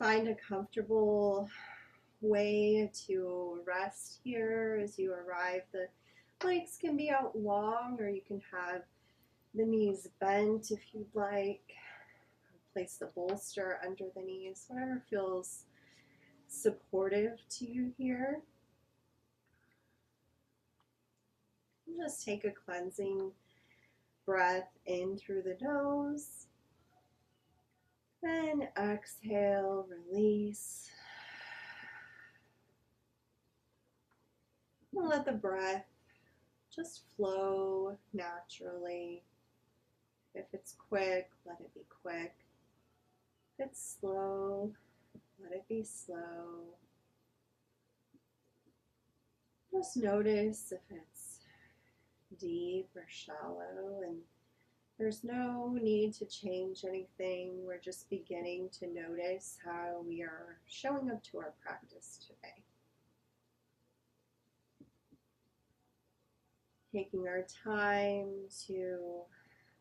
find a comfortable way to rest here as you arrive. The legs can be out long, or you can have the knees bent if you'd like. Place the bolster under the knees, whatever feels supportive to you here. And just take a cleansing breath in through the nose. Then exhale, release. And let the breath just flow naturally. If it's quick, let it be quick. If it's slow, let it be slow. Just notice if it's deep or shallow, and there's no need to change anything. We're just beginning to notice how we are showing up to our practice today. Taking our time to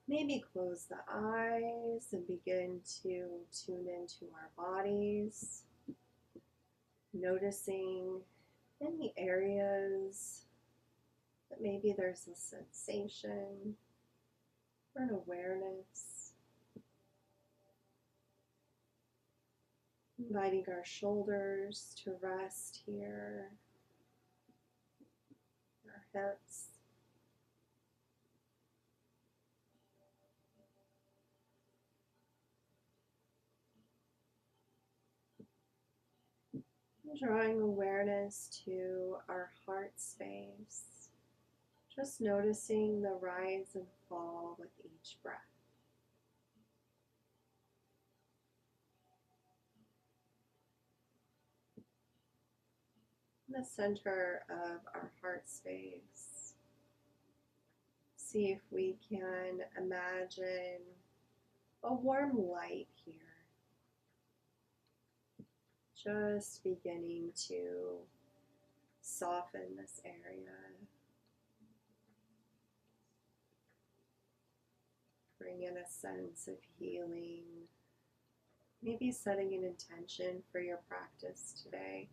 maybe close the eyes and begin to tune into our bodies, noticing any areas that maybe there's a sensation or an awareness. Inviting our shoulders to rest here, our hips. Drawing awareness to our heart space, just noticing the rise and fall with each breath. In the center of our heart space, see if we can imagine a warm light here. Just beginning to soften this area. Bring in a sense of healing. Maybe setting an intention for your practice today.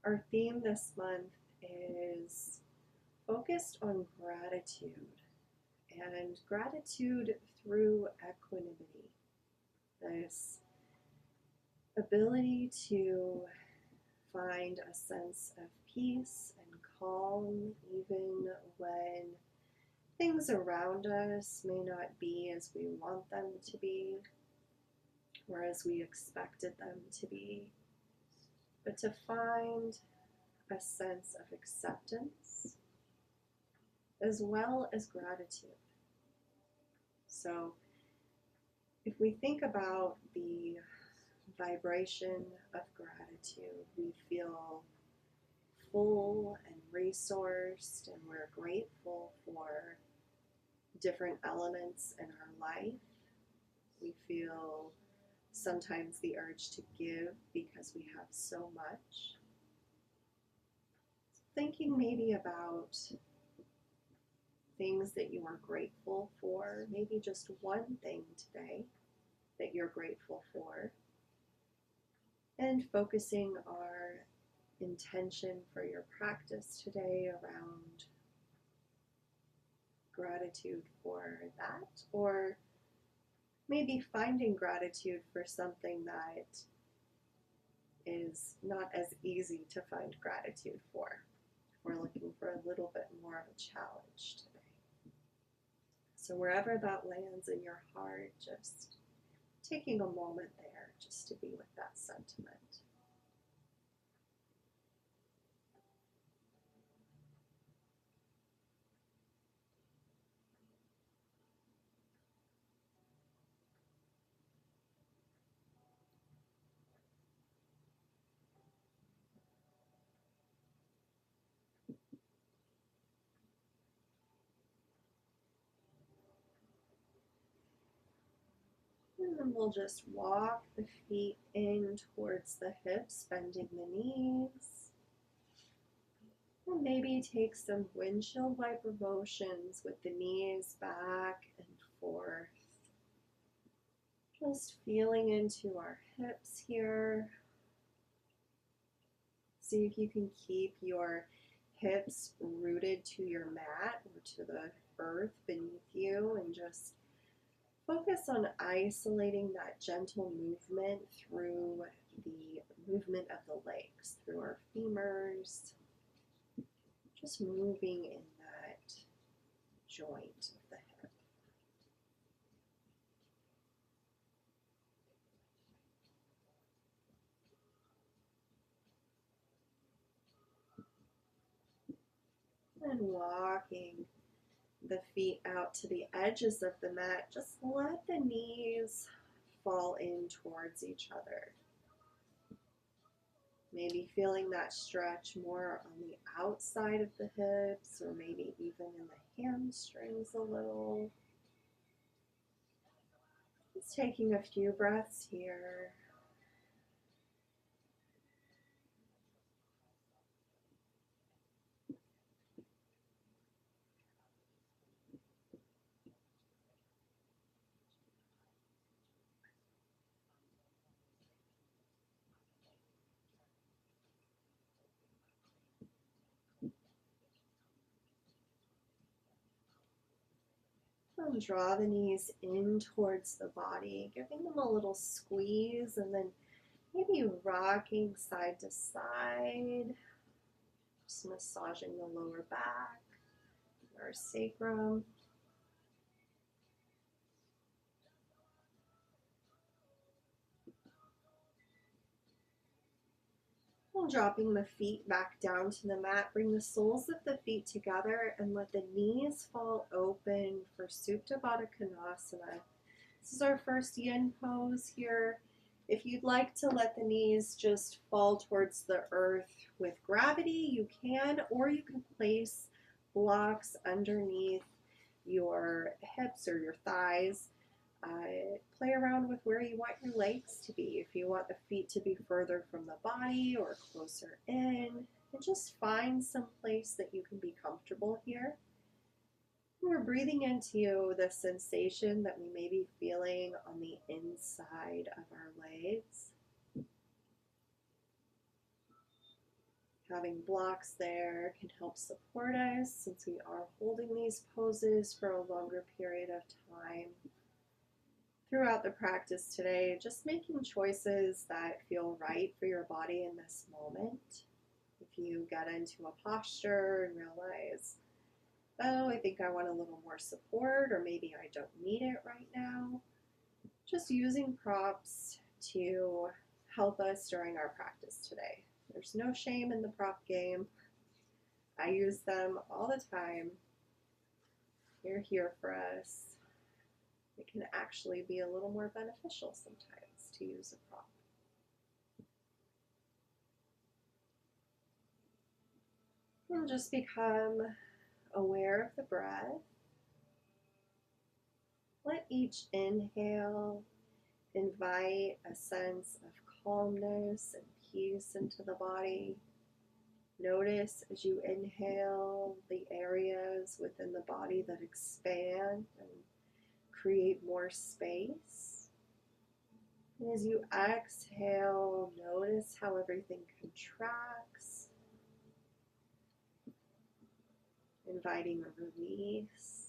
Our theme this month is focused on gratitude, and gratitude through equanimity. This ability to find a sense of peace and calm even when things around us may not be as we want them to be or as we expected them to be, but to find a sense of acceptance as well as gratitude. So if we think about the vibration of gratitude, we feel full and resourced, and we're grateful for different elements in our life. We feel sometimes the urge to give because we have so much. Thinking maybe about things that you are grateful for, maybe just one thing today that you're grateful for, and focusing our intention for your practice today around gratitude for that, or maybe finding gratitude for something that is not as easy to find gratitude for. We're looking for a little bit more of a challenge today. So wherever that lands in your heart, just taking a moment there just to be with that sentiment. And then we'll just walk the feet in towards the hips, bending the knees. And maybe take some windshield wiper motions with the knees back and forth. Just feeling into our hips here. See if you can keep your hips rooted to your mat or to the earth beneath you, and just focus on isolating that gentle movement through the movement of the legs, through our femurs, just moving in that joint of the hip. And walking the feet out to the edges of the mat, just let the knees fall in towards each other. Maybe feeling that stretch more on the outside of the hips, or maybe even in the hamstrings a little. Just taking a few breaths here. And draw the knees in towards the body, giving them a little squeeze, and then maybe rocking side to side, just massaging the lower back, our sacrum. And dropping the feet back down to the mat, bring the soles of the feet together and let the knees fall open for Supta Baddha Konasana. This is our first yin pose here. If you'd like to let the knees just fall towards the earth with gravity, you can, or you can place blocks underneath your hips or your thighs. Play around with where you want your legs to be. If you want the feet to be further from the body or closer in, and just find some place that you can be comfortable here. We're breathing into the sensation that we may be feeling on the inside of our legs. Having blocks there can help support us since we are holding these poses for a longer period of time. Throughout the practice today, just making choices that feel right for your body in this moment. If you get into a posture and realize, oh, I think I want a little more support, or maybe I don't need it right now, just using props to help us during our practice today. There's no shame in the prop game. I use them all the time. They're here for us. It can actually be a little more beneficial sometimes to use a prop. And just become aware of the breath. Let each inhale invite a sense of calmness and peace into the body. Notice as you inhale the areas within the body that expand and create more space. And as you exhale, notice how everything contracts, inviting a release.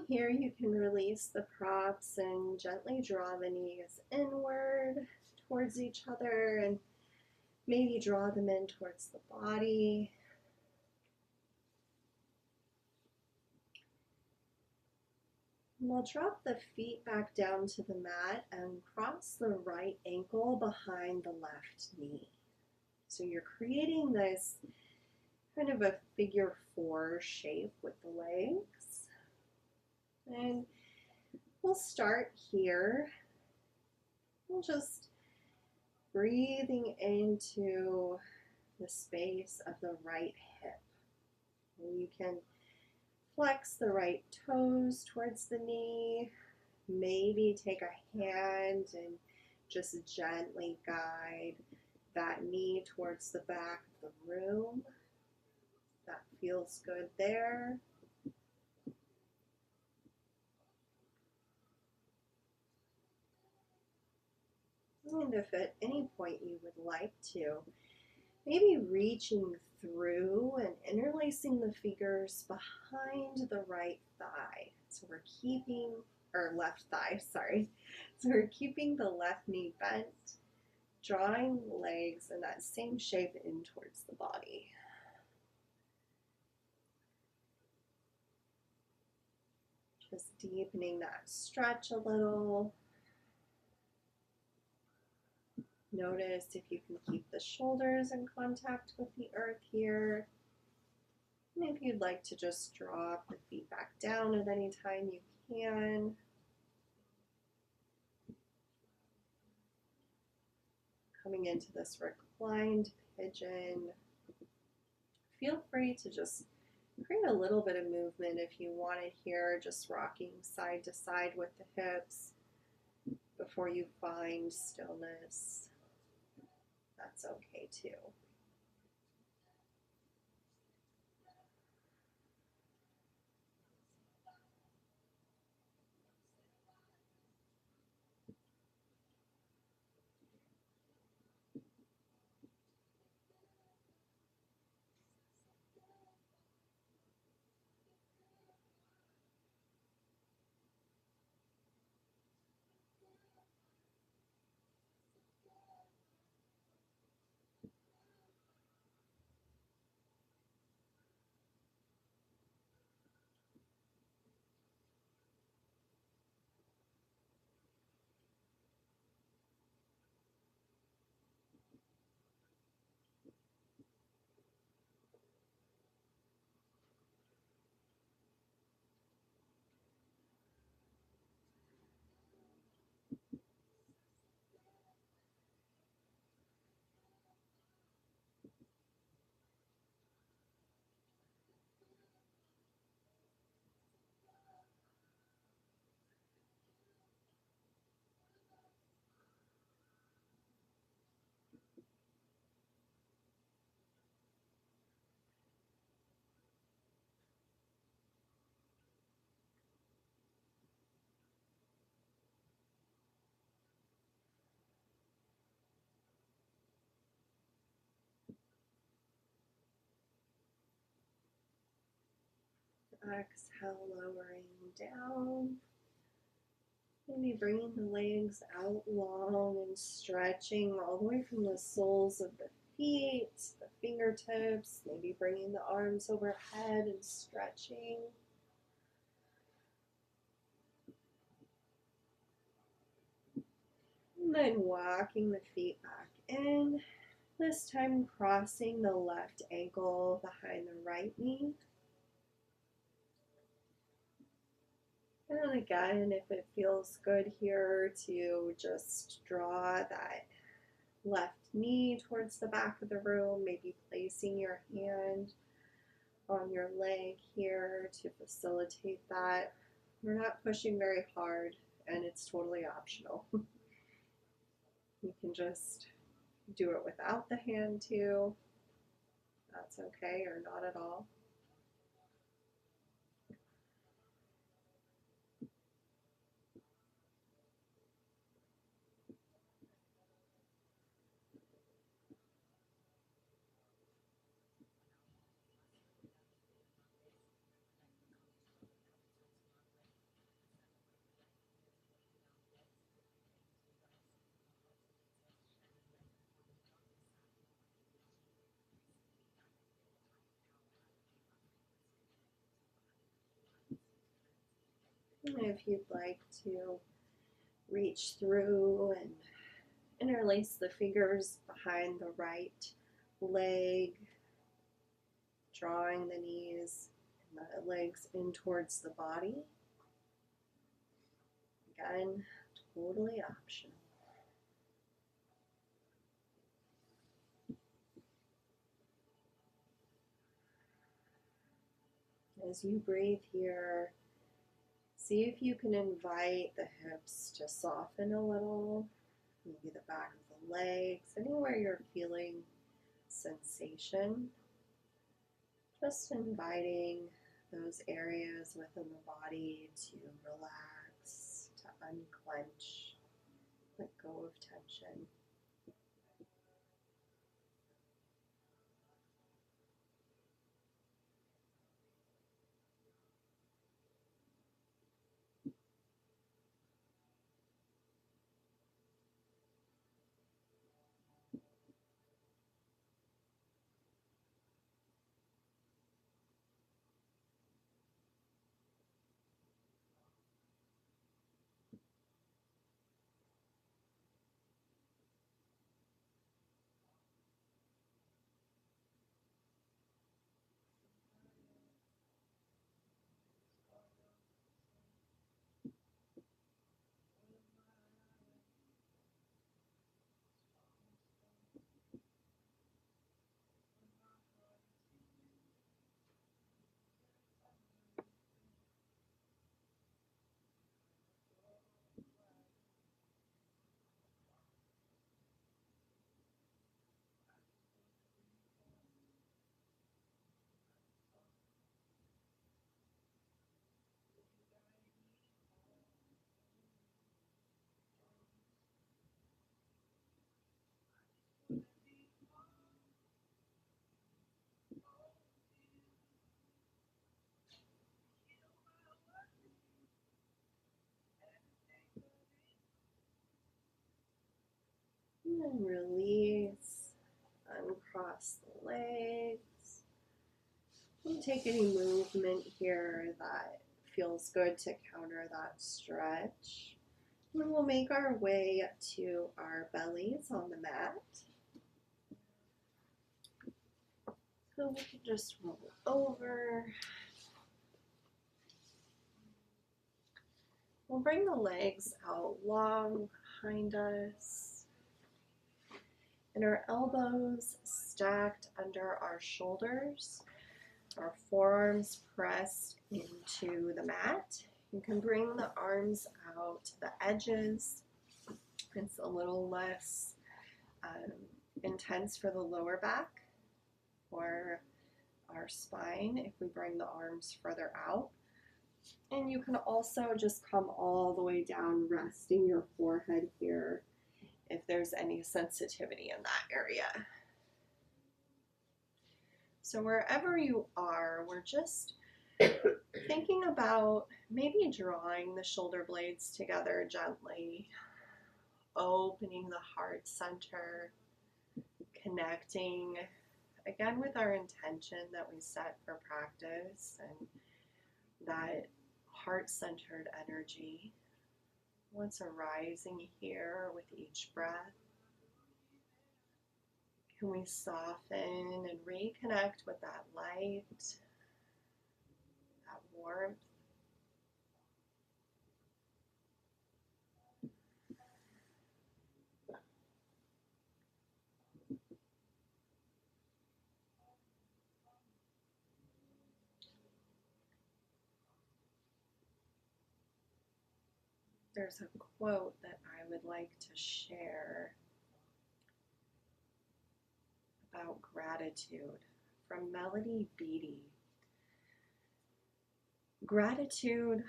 From here, you can release the props and gently draw the knees inward towards each other and maybe draw them in towards the body. And we'll drop the feet back down to the mat and cross the right ankle behind the left knee. So you're creating this kind of a figure 4 shape with the legs. And we'll start here. We'll just breathing into the space of the right hip. And you can flex the right toes towards the knee. Maybe take a hand and just gently guide that knee towards the back of the room. That feels good there. And if at any point you would like to, maybe reaching through and interlacing the fingers behind the right thigh. So we're keeping, or left thigh, sorry. So we're keeping the left knee bent, drawing the legs in that same shape in towards the body. Just deepening that stretch a little. Notice if you can keep the shoulders in contact with the earth here. And if you'd like to just drop the feet back down at any time, you can. Coming into this reclined pigeon. Feel free to just create a little bit of movement if you wanted here, just rocking side to side with the hips before you find stillness. That's okay too. Exhale, lowering down. Maybe bringing the legs out long and stretching all the way from the soles of the feet, the fingertips, maybe bringing the arms overhead and stretching. And then walking the feet back in, this time crossing the left ankle behind the right knee. And again, if it feels good here to just draw that left knee towards the back of the room, maybe placing your hand on your leg here to facilitate that. We're not pushing very hard, and it's totally optional. You can just do it without the hand too. That's okay, or not at all. If you'd like to reach through and interlace the fingers behind the right leg, drawing the knees and the legs in towards the body. Again, totally optional. As you breathe here, see if you can invite the hips to soften a little, maybe the back of the legs, anywhere you're feeling sensation. Just inviting those areas within the body to relax, to unclench, let go of tension. And then release, uncross the legs. And take any movement here that feels good to counter that stretch. And then we'll make our way to our bellies on the mat. So we can just roll over. We'll bring the legs out long behind us. And our elbows stacked under our shoulders. Our forearms pressed into the mat. You can bring the arms out to the edges. It's a little less intense for the lower back or our spine if we bring the arms further out. And you can also just come all the way down, resting your forehead here if there's any sensitivity in that area. So wherever you are, we're just thinking about maybe drawing the shoulder blades together gently, opening the heart center, connecting again with our intention that we set for practice and that heart-centered energy. What's arising here with each breath? Can we soften and reconnect with that light, that warmth? There's a quote that I would like to share about gratitude from Melody Beattie. Gratitude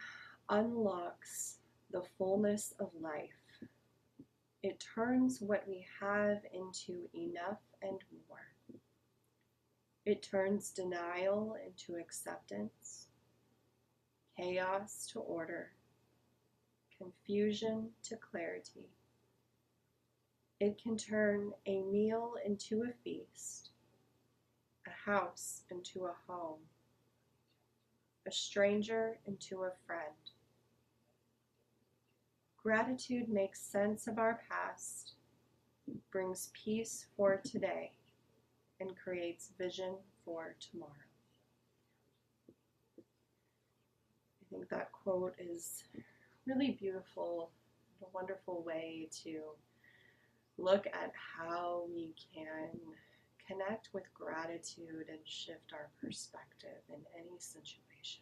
unlocks the fullness of life. It turns what we have into enough and more. It turns denial into acceptance, chaos to order, confusion to clarity. It can turn a meal into a feast, a house into a home, a stranger into a friend, Gratitude makes sense of our past, brings peace for today, and creates vision for tomorrow. I think that quote is really beautiful, a wonderful way to look at how we can connect with gratitude and shift our perspective in any situation.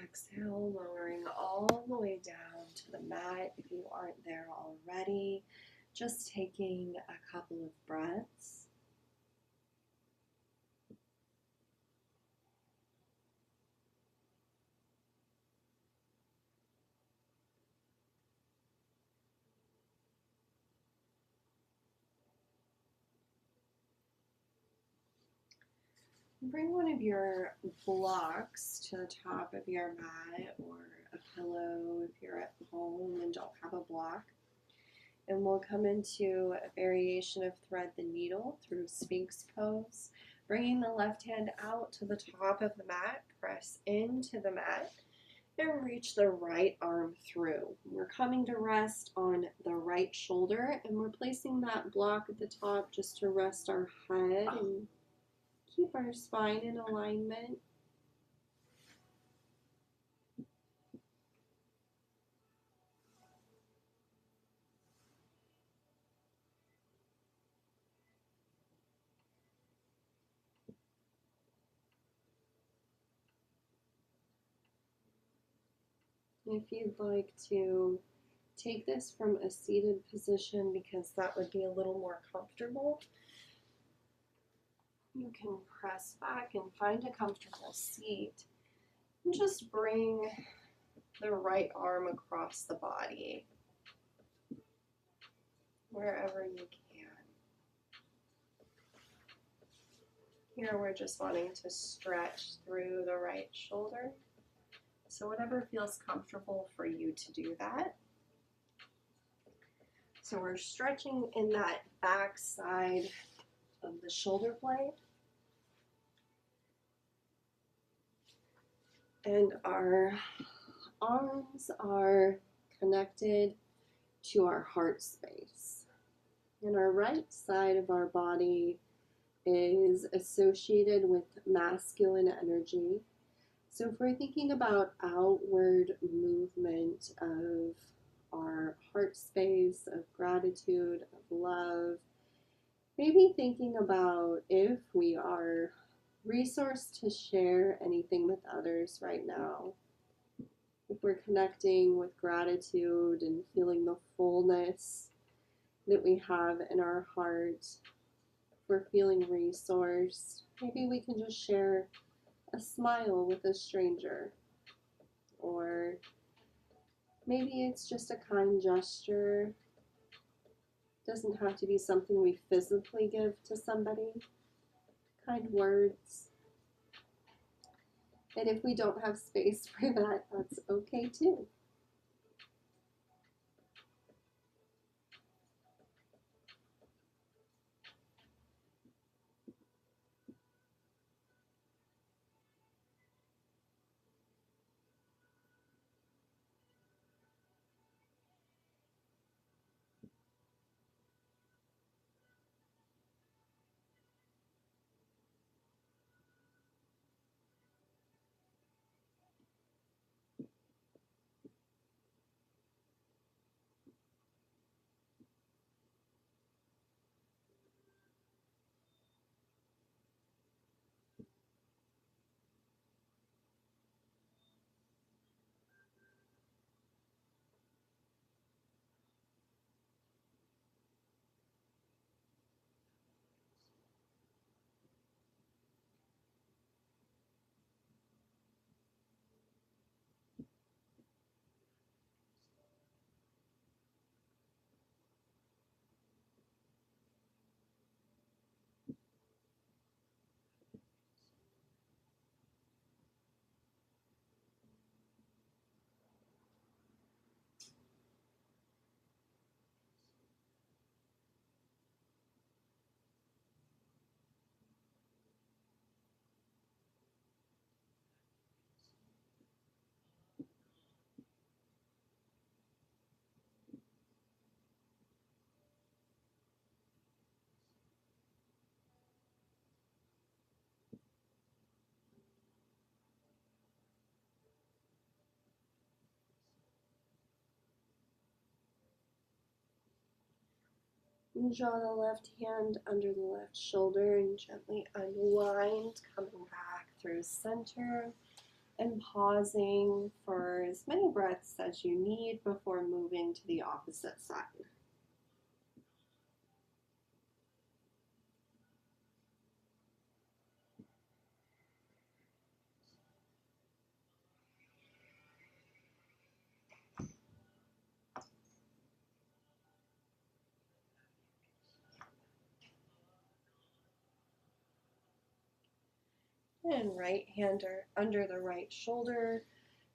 Exhale, lowering all the way down to the mat if you aren't there already. Just taking a couple of breaths. Bring one of your blocks to the top of your mat or a pillow if you're at home and don't have a block. And we'll come into a variation of thread the needle through Sphinx pose. Bringing the left hand out to the top of the mat, press into the mat, and reach the right arm through. We're coming to rest on the right shoulder, and we're placing that block at the top just to rest our head and keep our spine in alignment. If you'd like to take this from a seated position because that would be a little more comfortable, you can press back and find a comfortable seat and just bring the right arm across the body wherever you can. Here we're just wanting to stretch through the right shoulder. So whatever feels comfortable for you to do that. So we're stretching in that back side of the shoulder blade. And our arms are connected to our heart space. And our right side of our body is associated with masculine energy. So if we're thinking about outward movement of our heart space, of gratitude, of love, maybe thinking about if we are resourced to share anything with others right now. If we're connecting with gratitude and feeling the fullness that we have in our heart, if we're feeling resourced, maybe we can just share a smile with a stranger, or maybe it's just a kind gesture. It doesn't have to be something we physically give to somebody. It kind words. And if we don't have space for that, that's okay too. And draw the left hand under the left shoulder and gently unwind, coming back through center and pausing for as many breaths as you need before moving to the opposite side. And right hand under the right shoulder,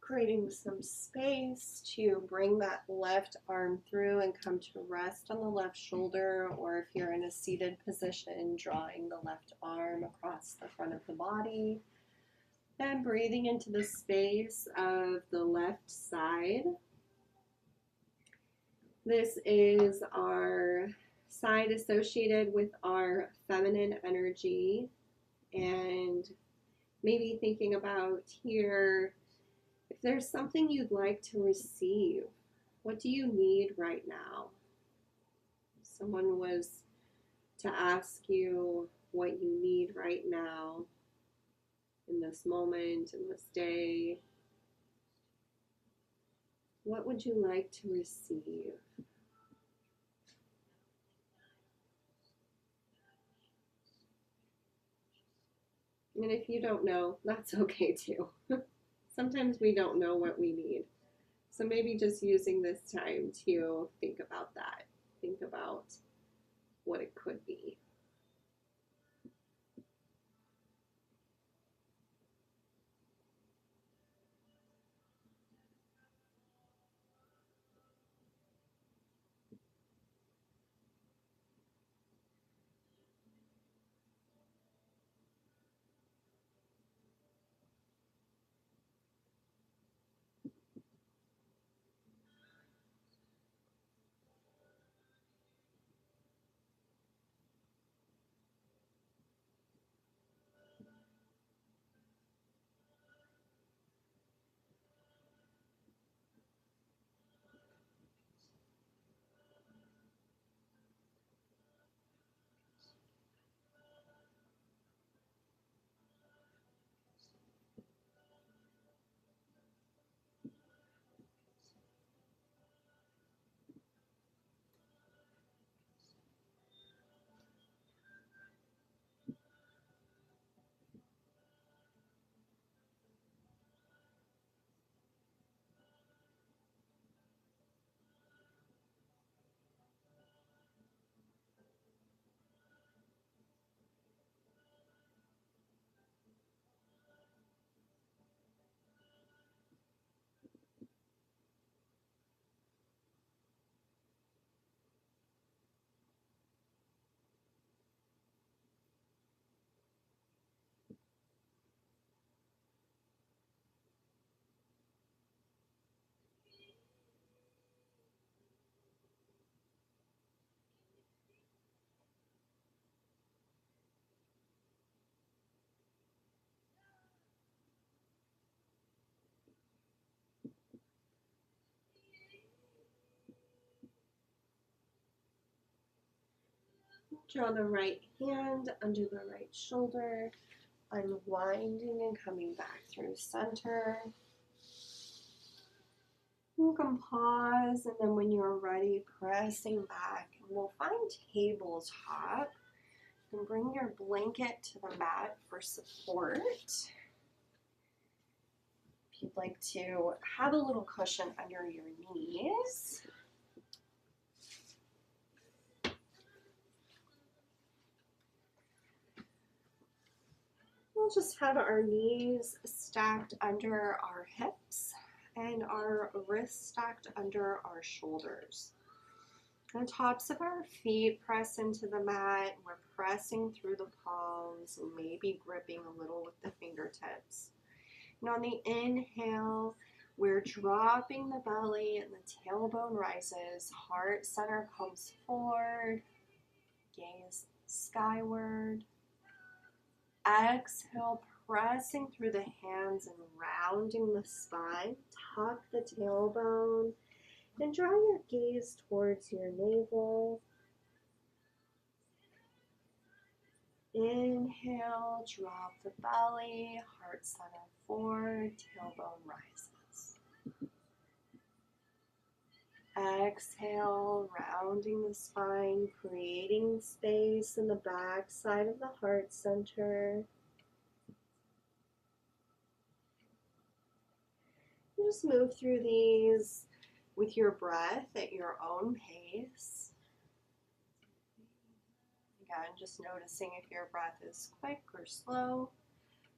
creating some space to bring that left arm through and come to rest on the left shoulder, or if you're in a seated position, drawing the left arm across the front of the body. And breathing into the space of the left side. This is our side associated with our feminine energy, and maybe thinking about here, if there's something you'd like to receive, what do you need right now? If someone was to ask you what you need right now, in this moment, in this day, what would you like to receive? And if you don't know, that's okay too. Sometimes we don't know what we need. So maybe just using this time to think about that. Think about what it could be. Draw the right hand under the right shoulder, unwinding and coming back through center. You can pause, and then when you're ready, pressing back. And we'll find tabletop. And bring your blanket to the mat for support. If you'd like to have a little cushion under your knees. We'll just have our knees stacked under our hips and our wrists stacked under our shoulders. The tops of our feet press into the mat. We're pressing through the palms and maybe gripping a little with the fingertips. And on the inhale, we're dropping the belly and the tailbone rises. Heart center comes forward. Gaze skyward. Exhale, pressing through the hands and rounding the spine. Tuck the tailbone and draw your gaze towards your navel. Inhale, drop the belly, heart center forward, tailbone rises. Exhale, rounding the spine, creating space in the back side of the heart center. You just move through these with your breath at your own pace. Again, just noticing if your breath is quick or slow.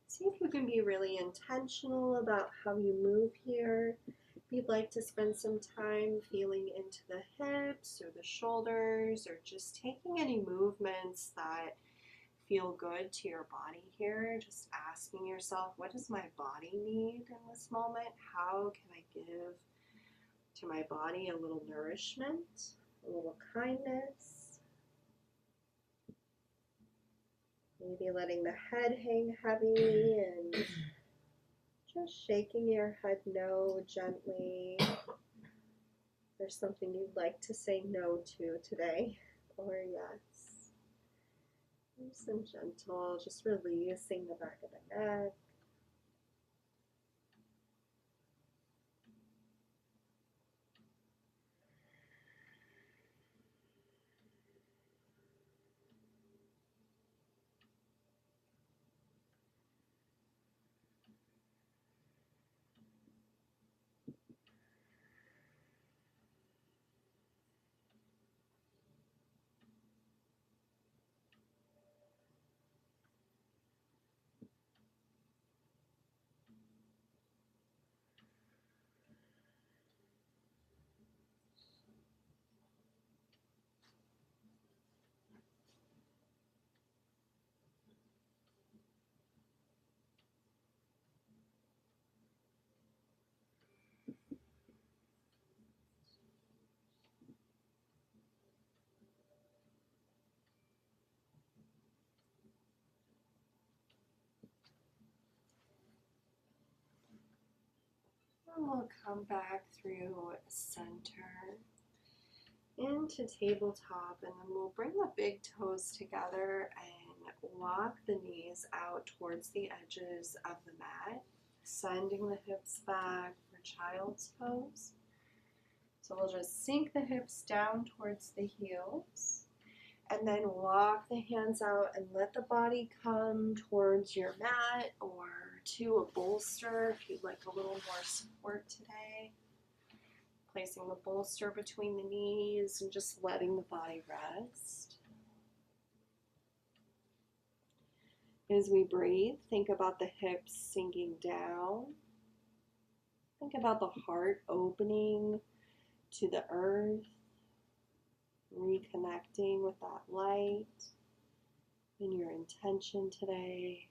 See if you can be really intentional about how you move here. If you'd like to spend some time feeling into the hips or the shoulders, or just taking any movements that feel good to your body here, just asking yourself, what does my body need in this moment? How can I give to my body a little nourishment, a little kindness? Maybe letting the head hang heavy and just shaking your head no gently. There's something you'd like to say no to today, or yes. Nice and gentle, just releasing the back of the neck. And we'll come back through center into tabletop, and then we'll bring the big toes together and walk the knees out towards the edges of the mat, sending the hips back for child's pose. So we'll just sink the hips down towards the heels, and then walk the hands out and let the body come towards your mat or to a bolster if you'd like a little more support today. Placing the bolster between the knees and just letting the body rest. As we breathe, think about the hips sinking down. Think about the heart opening to the earth, reconnecting with that light and your intention today.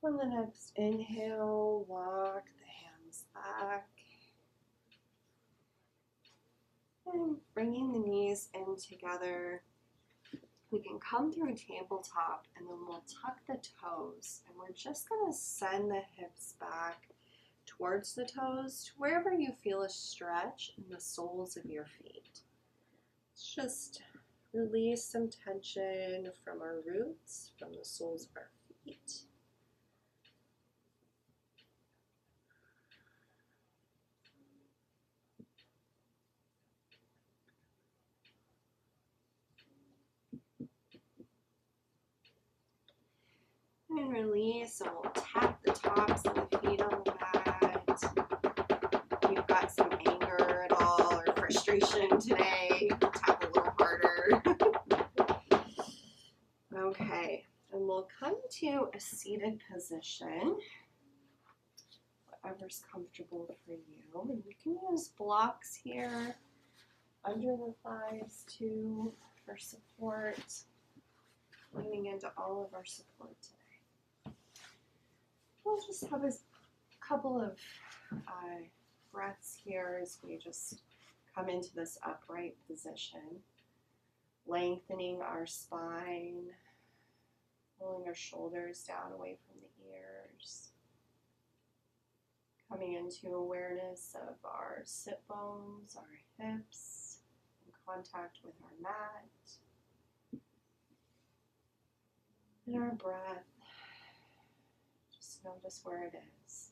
On the next inhale, walk the hands back. And bringing the knees in together, we can come through tabletop and then we'll tuck the toes. And we're just going to send the hips back towards the toes to wherever you feel a stretch in the soles of your feet. Let's just release some tension from our roots, from the soles of our feet. And release, and we'll tap the tops of the feet on the mat. If you've got some anger at all or frustration today, tap a little harder. Okay, and we'll come to a seated position, whatever's comfortable for you. And you can use blocks here under the thighs too for support, leaning into all of our support today. We'll just have a couple of breaths here as we just come into this upright position, lengthening our spine, pulling our shoulders down away from the ears, coming into awareness of our sit bones, our hips, in contact with our mat, and our breath. Just notice where it is.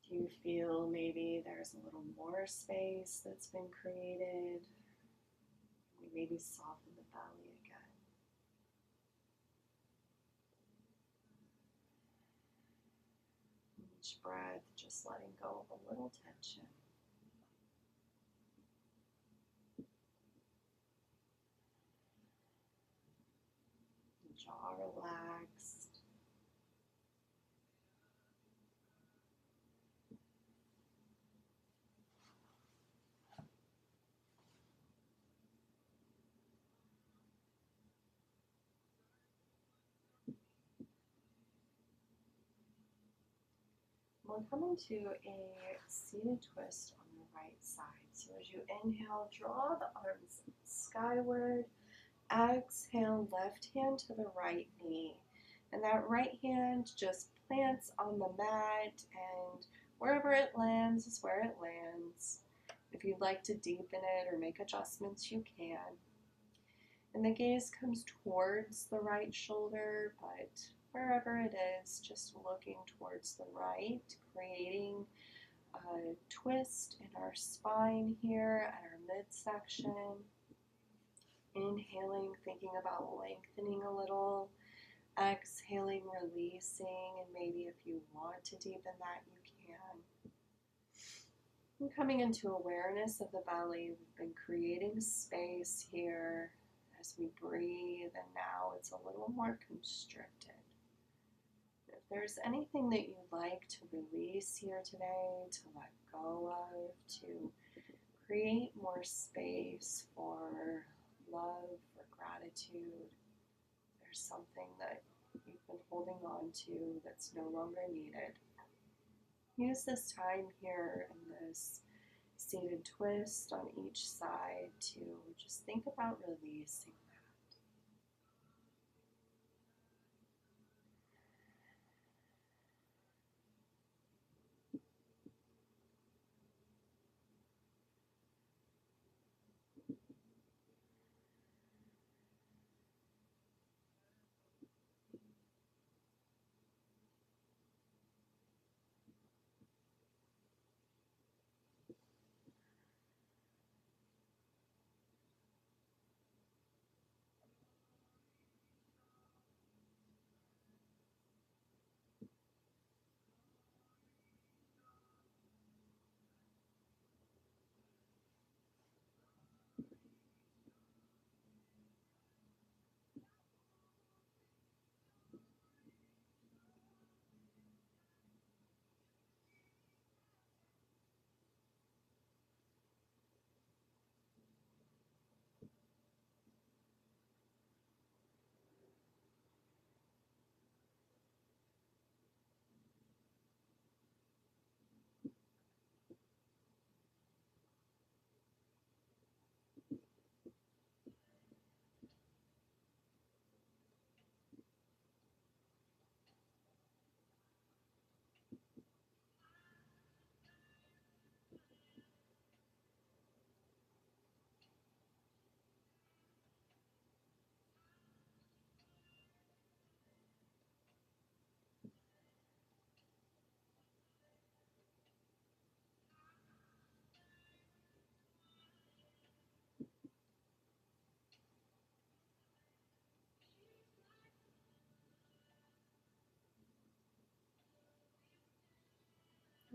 Do you feel maybe there's a little more space that's been created? We maybe soften the belly again. Each breath, just letting go of a little tension. Jaw relaxed. We'll come into a seated twist on the right side. So as you inhale, draw the arms skyward. Exhale, left hand to the right knee. And that right hand just plants on the mat, and wherever it lands is where it lands. If you'd like to deepen it or make adjustments, you can. And the gaze comes towards the right shoulder, but wherever it is, just looking towards the right, creating a twist in our spine here at our midsection. Inhaling, thinking about lengthening a little. Exhaling, releasing, and maybe if you want to deepen that, you can. And coming into awareness of the belly, we've been creating space here as we breathe, and now it's a little more constricted. If there's anything that you'd like to release here today, to let go of, to create more space for love, for gratitude, there's something that you've been holding on to that's no longer needed, use this time here in this seated twist on each side to just think about releasing that.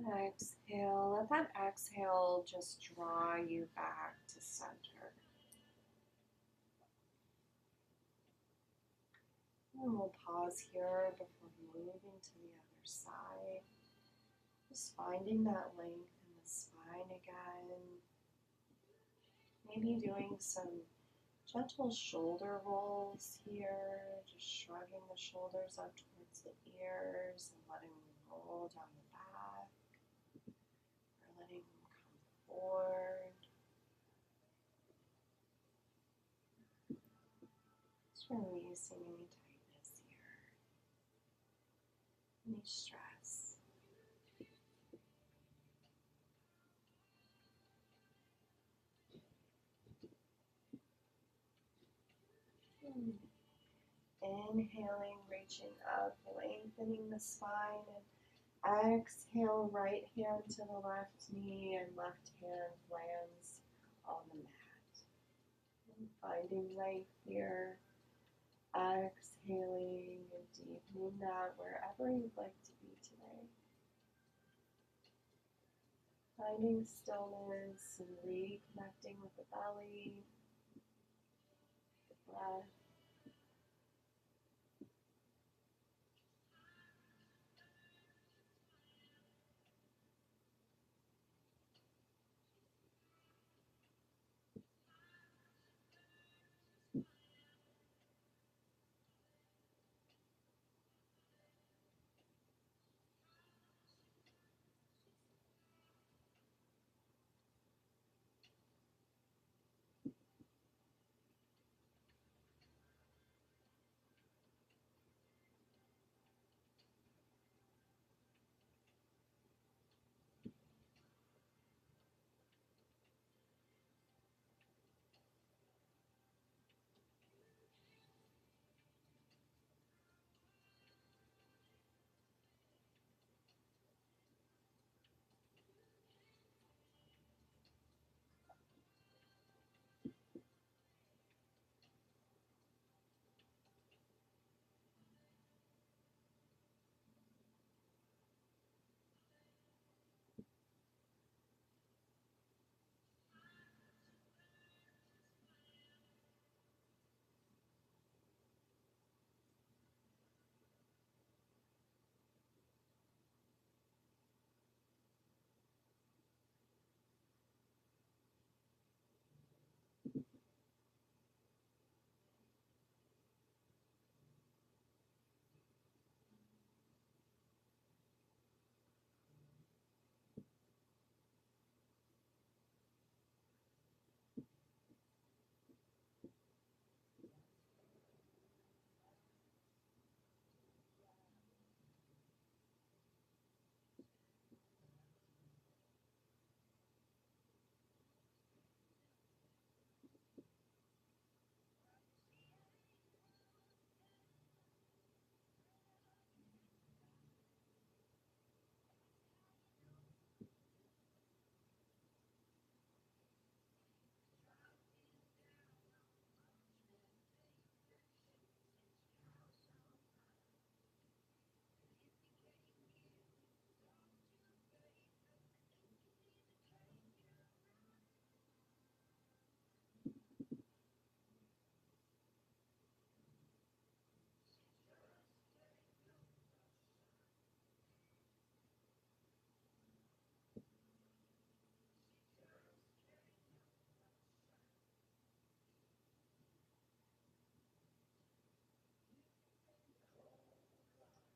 Exhale. Let that exhale just draw you back to center. And we'll pause here before moving to the other side. Just finding that length in the spine again. Maybe doing some gentle shoulder rolls here, just shrugging the shoulders up towards the ears and letting them roll down the back, or letting them come forward. Just releasing any tightness here, any stress. Inhaling, reaching up, lengthening the spine, and exhale, right hand to the left knee and left hand lands on the mat. And finding length here, exhaling and deepening that wherever you'd like to be today. Finding stillness and reconnecting with the belly, the breath.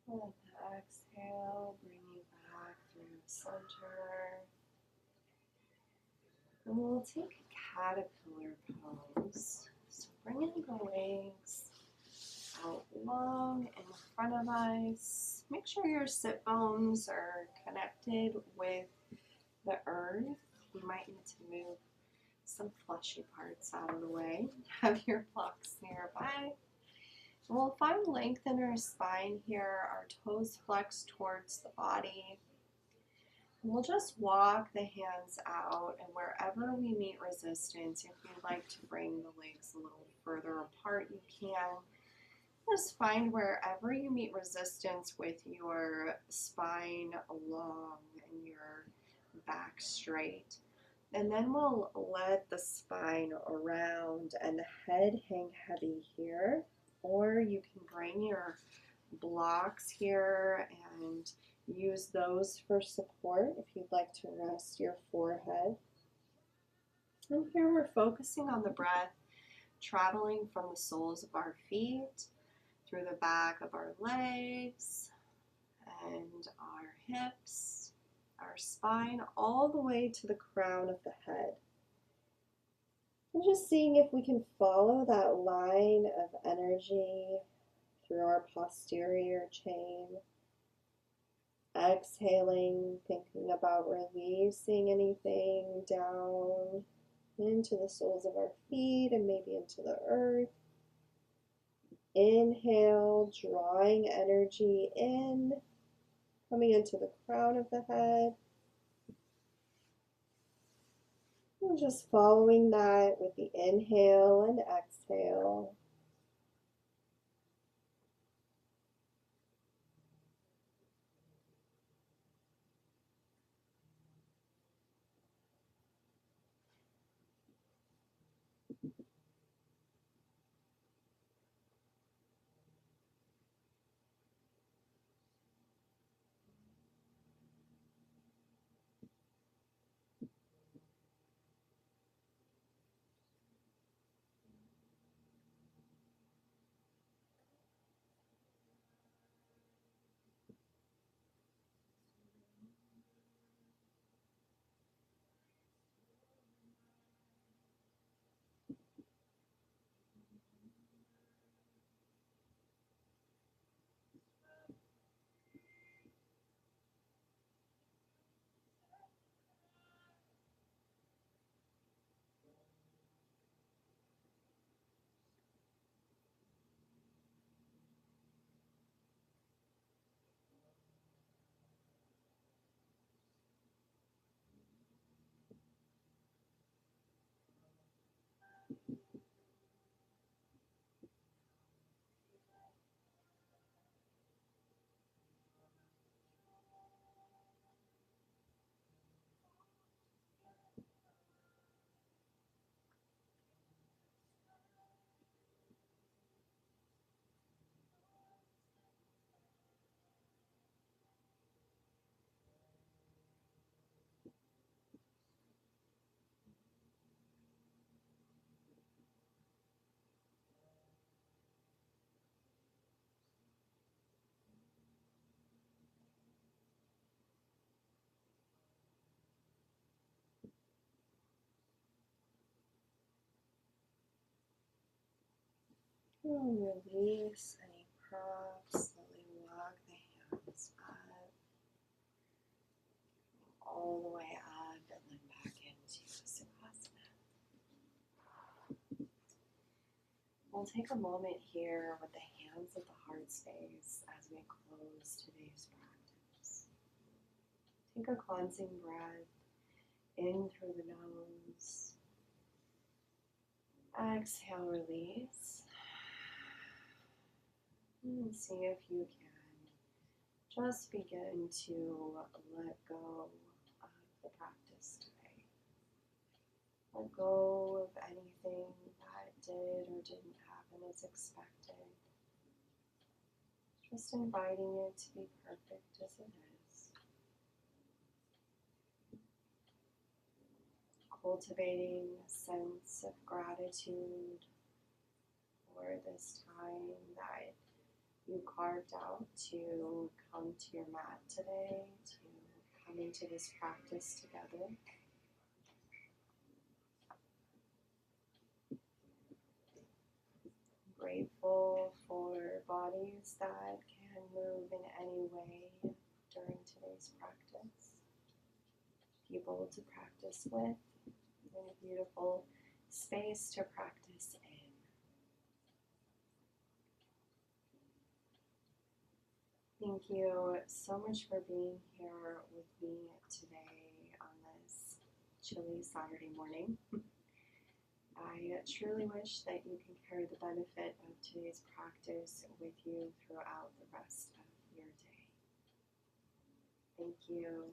Let the exhale bring you back through the center. And we'll take a caterpillar pose. So bringing the legs out long in front of us. Make sure your sit bones are connected with the earth. You might need to move some fleshy parts out of the way. Have your blocks nearby. And we'll find length in our spine here, our toes flexed towards the body. And we'll just walk the hands out, and wherever we meet resistance, if you'd like to bring the legs a little further apart, you can. Just find wherever you meet resistance with your spine long and your back straight. And then we'll let the spine around and the head hang heavy here. Or you can bring your blocks here and use those for support if you'd like to rest your forehead. And here we're focusing on the breath, traveling from the soles of our feet through the back of our legs and our hips, our spine, all the way to the crown of the head. And just seeing if we can follow that line of energy through our posterior chain. Exhaling, thinking about releasing anything down into the soles of our feet and maybe into the earth. Inhale, drawing energy in, coming into the crown of the head. And just following that with the inhale and exhale. And release any props. Slowly walk the hands up, all the way up, and then back into Sukhasana. We'll take a moment here with the hands at the heart space as we close today's practice. Take a cleansing breath in through the nose. Exhale, release. And see if you can just begin to let go of the practice today. Let go of anything that did or didn't happen as expected. Just inviting it to be perfect as it is. Cultivating a sense of gratitude for this time that you carved out to come to your mat today, to come into this practice together. Grateful for bodies that can move in any way during today's practice. People to practice with, and a beautiful space to practice in. Thank you so much for being here with me today on this chilly Saturday morning. I truly wish that you can carry the benefit of today's practice with you throughout the rest of your day. Thank you.